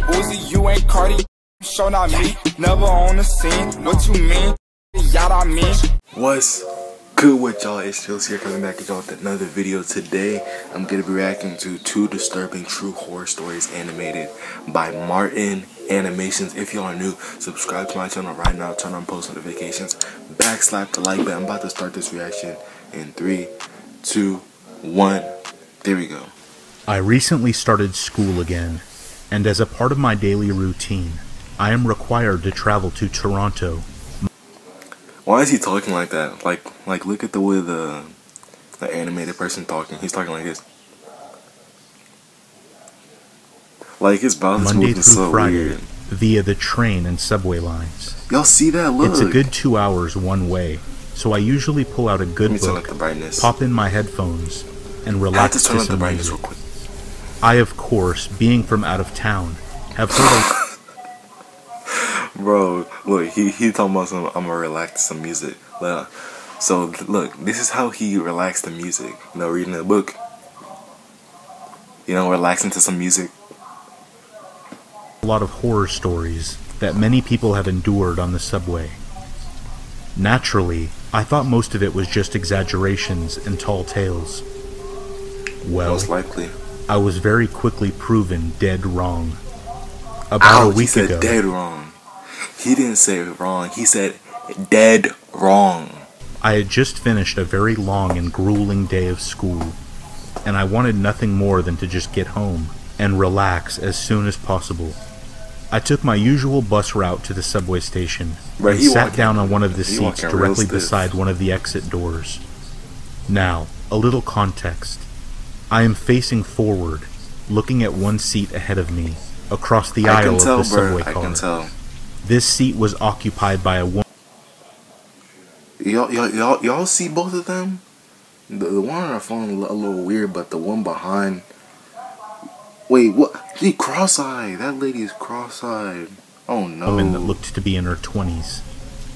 Uzi, you ain't Cardi, show not me. Never on the scene, what you mean? Yacht I mean. What's good with y'all? It's Jules here coming back at y'all with another video. Today I'm gonna be reacting to 2 disturbing true horror stories animated by Martin Animations. If y'all are new, subscribe to my channel right now, turn on post notifications, backslap the like button. I'm about to start this reaction in 3, 2, 1. There we go. I recently started school again, and as a part of my daily routine, I am required to travel to Toronto. Why is he talking like that? Like look at the way the animated person talking. He's talking like this. Like his mouth is Monday moving through so Friday, weird. via the train and subway lines. Y'all see that? Look. It's a good 2 hours one way, so I usually pull out a good book, pop in my headphones, and relax to some music. I, of course, being from out of town, have heard Bro, look, he talking about some, I'm gonna relax to some music. So look, this is how he relaxed the music. You know, reading a book. You know, relaxing to some music. a lot of horror stories that many people have endured on the subway. Naturally, I thought most of it was just exaggerations and tall tales. Well, most likely. I was very quickly proven dead wrong. About a week he said ago, dead wrong. He didn't say wrong. He said dead wrong. I had just finished a very long and grueling day of school, and I wanted nothing more than to just get home and relax as soon as possible. I took my usual bus route to the subway station and sat down on one of the seats directly beside one of the exit doors. Now, a little context. I am facing forward, looking at one seat ahead of me, across the aisle of the subway car. I can tell. This seat was occupied by a woman. Y'all see both of them? The one on our phone a little weird, but the one behind. Wait, what? He cross-eyed. That lady is cross-eyed. Oh no. Woman that looked to be in her 20s.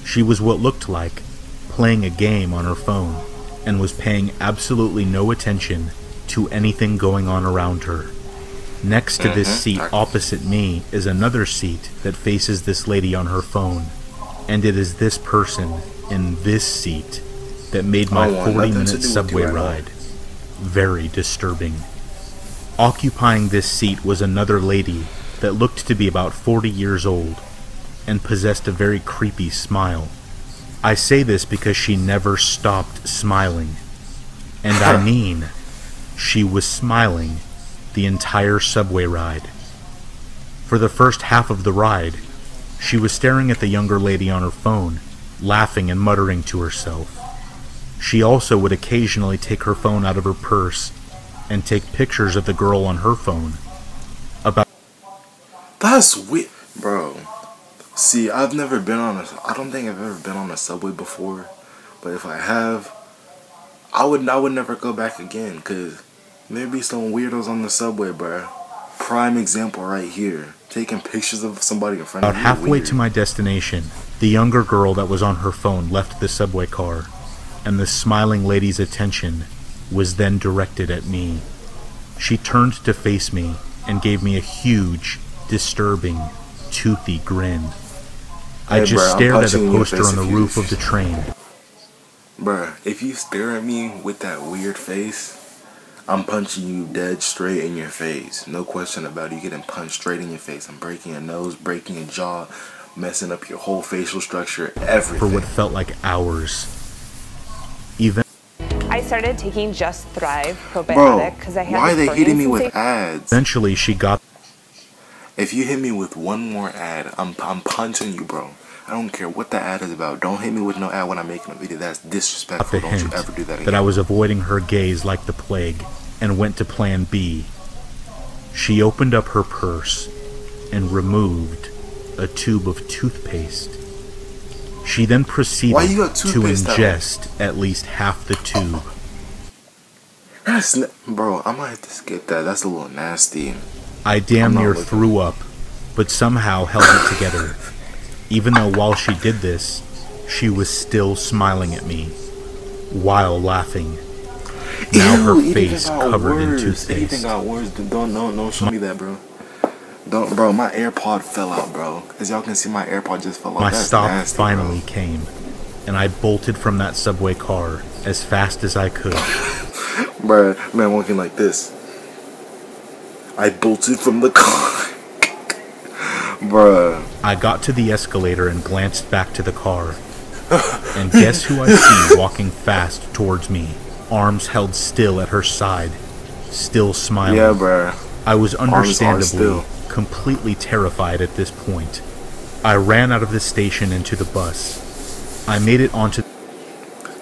She was what looked like playing a game on her phone and was paying absolutely no attention to anything going on around her. Next to this seat opposite me is another seat that faces this lady on her phone, and it is this person in this seat that made my 40-minute subway ride very disturbing. Occupying this seat was another lady that looked to be about 40 years old and possessed a very creepy smile. I say this because she never stopped smiling, and I mean, she was smiling the entire subway ride. For the first half of the ride, she was staring at the younger lady on her phone, laughing and muttering to herself. She also would occasionally take her phone out of her purse and take pictures of the girl on her phone. That's weird, bro. See, I don't think I've ever been on a subway before, but if I have, I would never go back again, cause there be some weirdos on the subway, bro. Prime example right here. Taking pictures of somebody in front of you. About halfway to my destination, the younger girl that was on her phone left the subway car, and the smiling lady's attention was then directed at me. She turned to face me and gave me a huge, disturbing, toothy grin. I just stared at a poster on the roof of the train. Bruh, if you stare at me with that weird face, I'm punching you dead straight in your face. No question about it. You getting punched straight in your face. I'm breaking your nose, breaking your jaw, messing up your whole facial structure, everything. For what felt like hours. I started taking Just Thrive probiotic because I had. Why are they hitting me with ads? Eventually, she got. If you hit me with one more ad, I'm punching you, bro. I don't care what the ad is about. Don't hit me with no ad when I'm making a video. That's disrespectful. Don't you ever do that again. That I was avoiding her gaze like the plague, and went to plan B. She opened up her purse and removed a tube of toothpaste. She then proceeded to ingest at least half the tube. Bro, I might have to skip that. That's a little nasty. I damn near threw up, but somehow held it together. Even though while she did this, she was still smiling at me, while laughing. Now her face covered in toothpaste. Anything got worse. Don't show me that, bro. Don't, bro. My AirPod fell out, bro. As y'all can see, my AirPod just fell out. My That's stop nasty, finally bro. came, and I bolted from that subway car as fast as I could. Bruh, man, walking like this. I bolted from the car. Bruh. I got to the escalator and glanced back to the car. And guess who I see walking fast towards me, arms held still at her side, still smiling. Yeah, bruh. I was Arms understandably still. completely terrified at this point. I ran out of the station into the bus. I made it onto...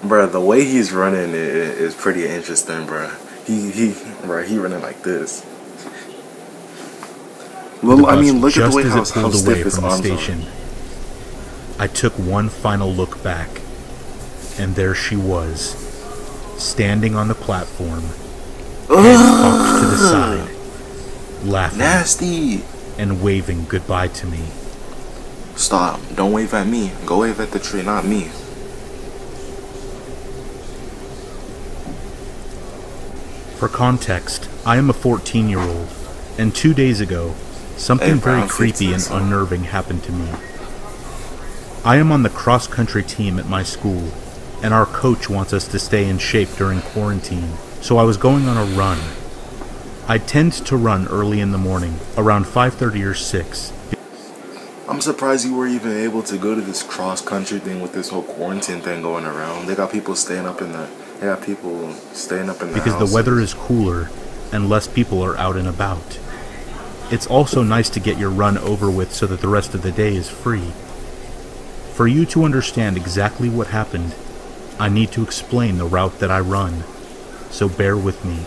Bruh, the way he's running is pretty interesting, bruh. He running like this. Well, I mean, look at the way how stiff his arms are. I took one final look back, and there she was, standing on the platform, head cocked to the side, laughing, nasty, and waving goodbye to me. Stop! Don't wave at me. Go wave at the tree, not me. For context, I am a 14-year-old, and 2 days ago, something very creepy and unnerving happened to me. I am on the cross-country team at my school, and our coach wants us to stay in shape during quarantine, so I was going on a run. I tend to run early in the morning, around 5:30 or 6. I'm surprised you were even able to go to this cross-country thing with this whole quarantine thing going around. They got people staying up in the... Because the weather is cooler, and less people are out and about. It's also nice to get your run over with so that the rest of the day is free. For you to understand exactly what happened, I need to explain the route that I run, so bear with me.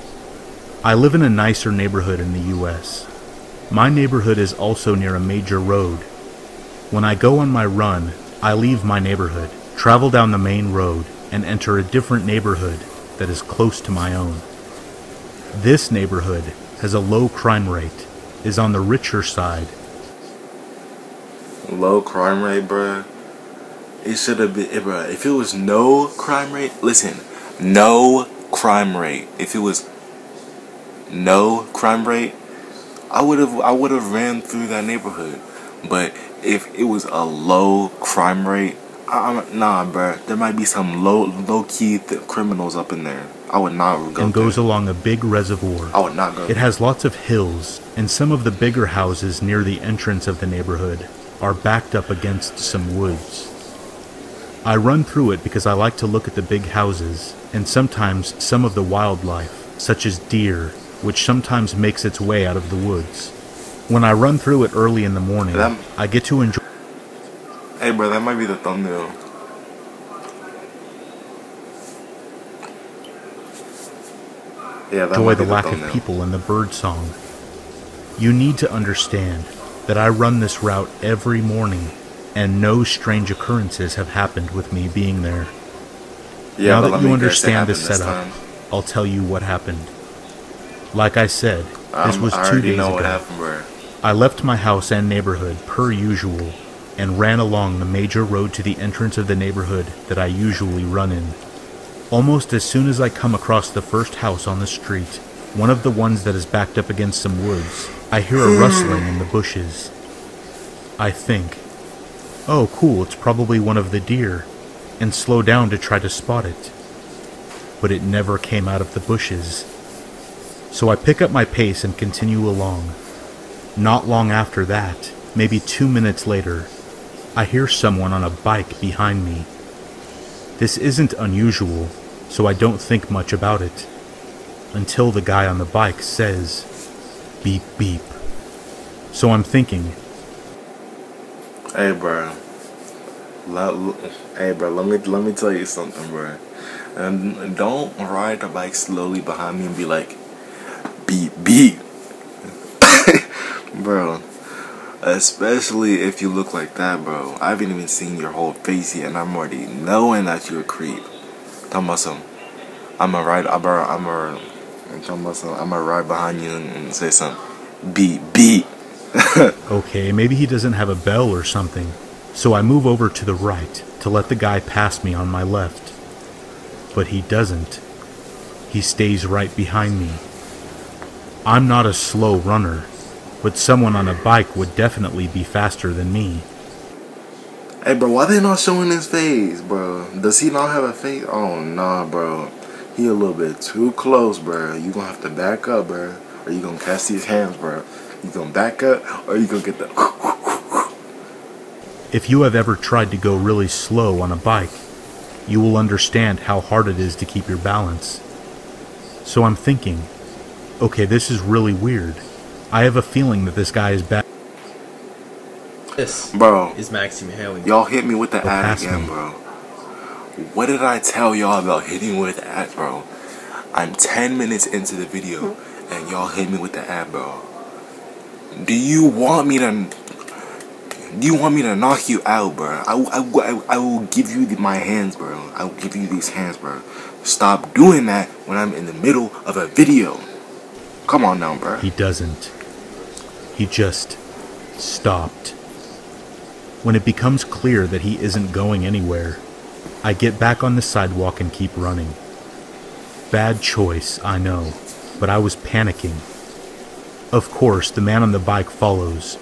I live in a nicer neighborhood in the US. My neighborhood is also near a major road. When I go on my run, I leave my neighborhood, travel down the main road, and enter a different neighborhood that is close to my own. This neighborhood has a low crime rate, is on the richer side. Low crime rate, bruh? It should have been, bruh. If it was no crime rate, listen, no crime rate. If it was no crime rate, I would have ran through that neighborhood. But if it was a low crime rate, nah, bruh. There might be some low-key criminals up in there. I would not go. And goes along a big reservoir. I would not go. It has lots of hills, and some of the bigger houses near the entrance of the neighborhood are backed up against some woods. I run through it because I like to look at the big houses, and sometimes some of the wildlife, such as deer, which sometimes makes its way out of the woods. When I run through it early in the morning, I get to enjoy... Hey, bro, that might be the thumbnail. Yeah, that enjoy the lack of people and the bird song. You need to understand that I run this route every morning, and no strange occurrences have happened with me being there. Yeah, now that you understand the setup, I'll tell you what happened. Like I said, this was 2 days ago. I left my house and neighborhood per usual, and ran along the major road to the entrance of the neighborhood that I usually run in. Almost as soon as I come across the first house on the street, one of the ones that is backed up against some woods, I hear a rustling in the bushes. I think, oh cool, it's probably one of the deer, and slow down to try to spot it. But it never came out of the bushes. So I pick up my pace and continue along. Not long after that, maybe 2 minutes later, I hear someone on a bike behind me. This isn't unusual, so I don't think much about it, until the guy on the bike says, beep beep. So I'm thinking, hey bro, let me tell you something, bro. And don't ride the bike slowly behind me and be like, beep beep. Bro, especially if you look like that, bro. I haven't even seen your whole face yet, and I'm already knowing that you're a creep. Talking about some, I'ma ride behind you and say something, beep beep. Okay, maybe he doesn't have a bell or something, so I move over to the right to let the guy pass me on my left. But he doesn't. He stays right behind me. I'm not a slow runner, but someone on a bike would definitely be faster than me. Hey, bro, why they not showing his face, bro? Does he not have a face? Oh, nah, bro. He a little bit too close, bro. You gonna have to back up, bro. Or you gonna catch these hands, bro. You gonna back up, or you gonna get the... If you have ever tried to go really slow on a bike, you will understand how hard it is to keep your balance. So I'm thinking, okay, this is really weird. I have a feeling that this guy is bad. This bro, is Maxime hailing. Y'all hit me with the ad pass again, me. bro. What did I tell y'all about hitting me with the ad, bro? I'm 10 minutes into the video, and y'all hit me with the ad, bro. Do you want me to knock you out, bro? I will give you my hands, bro. I will give you these hands, bro. Stop doing that when I'm in the middle of a video. Come on now, bro. He doesn't. He just stopped. When it becomes clear that he isn't going anywhere, I get back on the sidewalk and keep running. Bad choice, I know, but I was panicking. Of course, the man on the bike follows,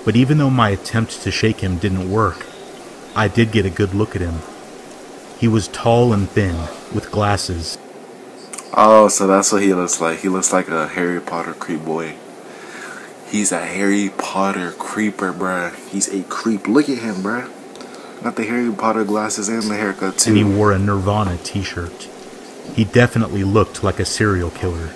but even though my attempt to shake him didn't work, I did get a good look at him. He was tall and thin, with glasses. Oh, so that's what he looks like. He looks like a Harry Potter creep boy. He's a Harry Potter creeper, bruh. He's a creep. Look at him, bruh. Got the Harry Potter glasses and the haircut, too. And he wore a Nirvana t-shirt. He definitely looked like a serial killer.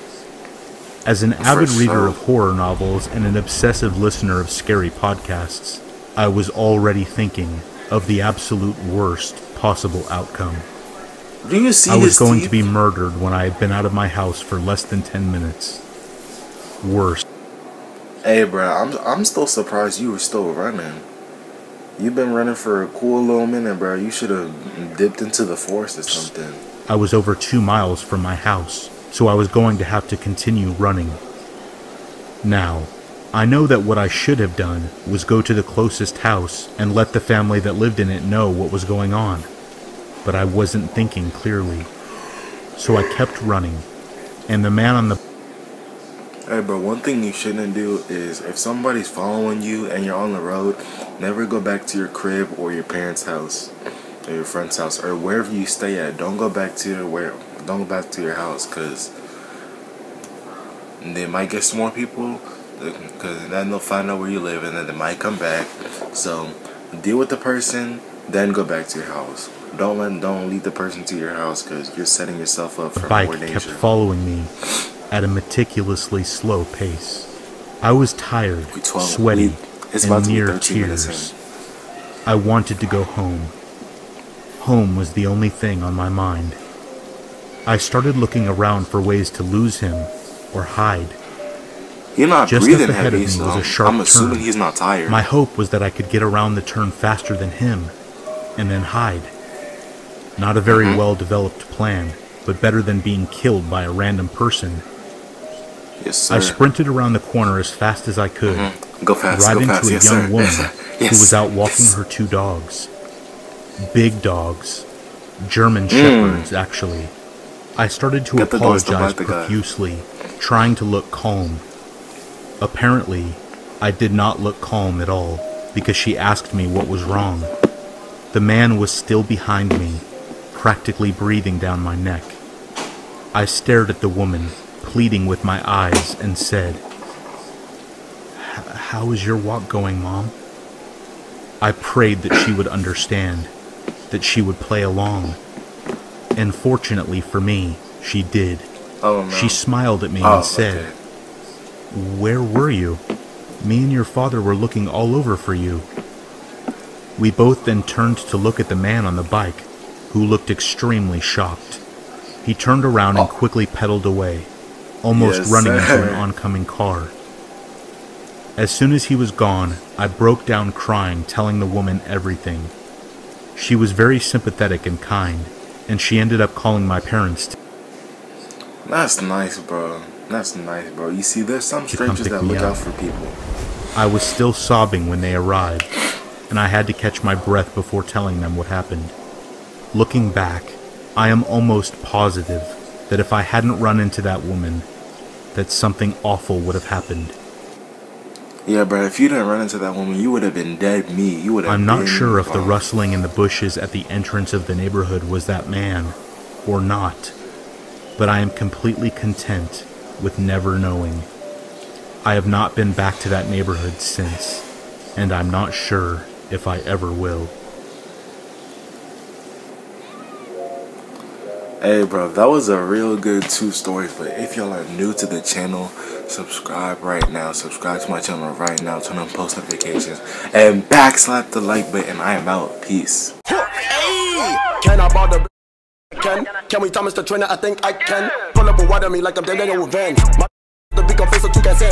As an avid reader of horror novels and an obsessive listener of scary podcasts, I was already thinking of the absolute worst possible outcome. Do you see I was going teeth? to be murdered when I had been out of my house for less than 10 minutes. Worse. Hey, bruh, I'm still surprised you were still running. You've been running for a cool little minute, bruh. You should have dipped into the forest or something. I was over 2 miles from my house, so I was going to have to continue running. Now, I know that what I should have done was go to the closest house and let the family that lived in it know what was going on. But I wasn't thinking clearly. So I kept running, and the man on the... Hey, bro, one thing you shouldn't do is if somebody's following you and you're on the road, never go back to your crib or your parents' house or your friend's house or wherever you stay at. Don't go back to your house, because they might get some more people, because then they'll find out where you live and then they might come back. So deal with the person, then go back to your house. Don't lead the person to your house, because you're setting yourself up for more danger. The bike kept following me at a meticulously slow pace. I was tired, sweaty, and near tears. I wanted to go home. Home was the only thing on my mind. I started looking around for ways to lose him or hide. You're not Just breathing up ahead heavy, of me so was a sharp I'm assuming turn. he's not tired. My hope was that I could get around the turn faster than him, and then hide. Not a very well-developed plan, but better than being killed by a random person. Yes, sir. I sprinted around the corner as fast as I could, Go fast, right go into fast. a Yes, young sir. woman Yes. who was out walking her 2 dogs. Big dogs. German shepherds, actually. I started to Get the dogs to apologize bite the guy. profusely, trying to look calm. Apparently, I did not look calm at all, because she asked me what was wrong. The man was still behind me, practically breathing down my neck. I stared at the woman, pleading with my eyes, and said, "How is your walk going, Mom?" I prayed that she would understand, that she would play along. And fortunately for me, she did. Oh, no. She smiled at me Oh, and said, okay. "Where were you? Me and your father were looking all over for you." We both then turned to look at the man on the bike, who looked extremely shocked. He turned around and quickly pedaled away, almost Yes, running into sir. an oncoming car. As soon as he was gone, I broke down crying, telling the woman everything. She was very sympathetic and kind, and she ended up calling my parents That's nice, bro. That's nice, bro. You see, there's some to come strangers pick that me look up. out for people. I was still sobbing when they arrived, and I had to catch my breath before telling them what happened. Looking back, I am almost positive that if I hadn't run into that woman, that something awful would have happened. Yeah, bro, if you didn't run into that woman, you would have been dead meat. You would have I'm not been sure if the gone. rustling in the bushes at the entrance of the neighborhood was that man or not, but I am completely content with never knowing. I have not been back to that neighborhood since, and I'm not sure if I ever will. Hey, bro, that was a real good 2 stories, but if y'all are new to the channel, subscribe right now. Subscribe to my channel right now. Turn on post notifications and backslap the like button. I am out. Peace. Hey, can I bother? Can we Thomas the trainer? I think I can. Pull up and water me like I'm dead in a revenge. My the big face so you can say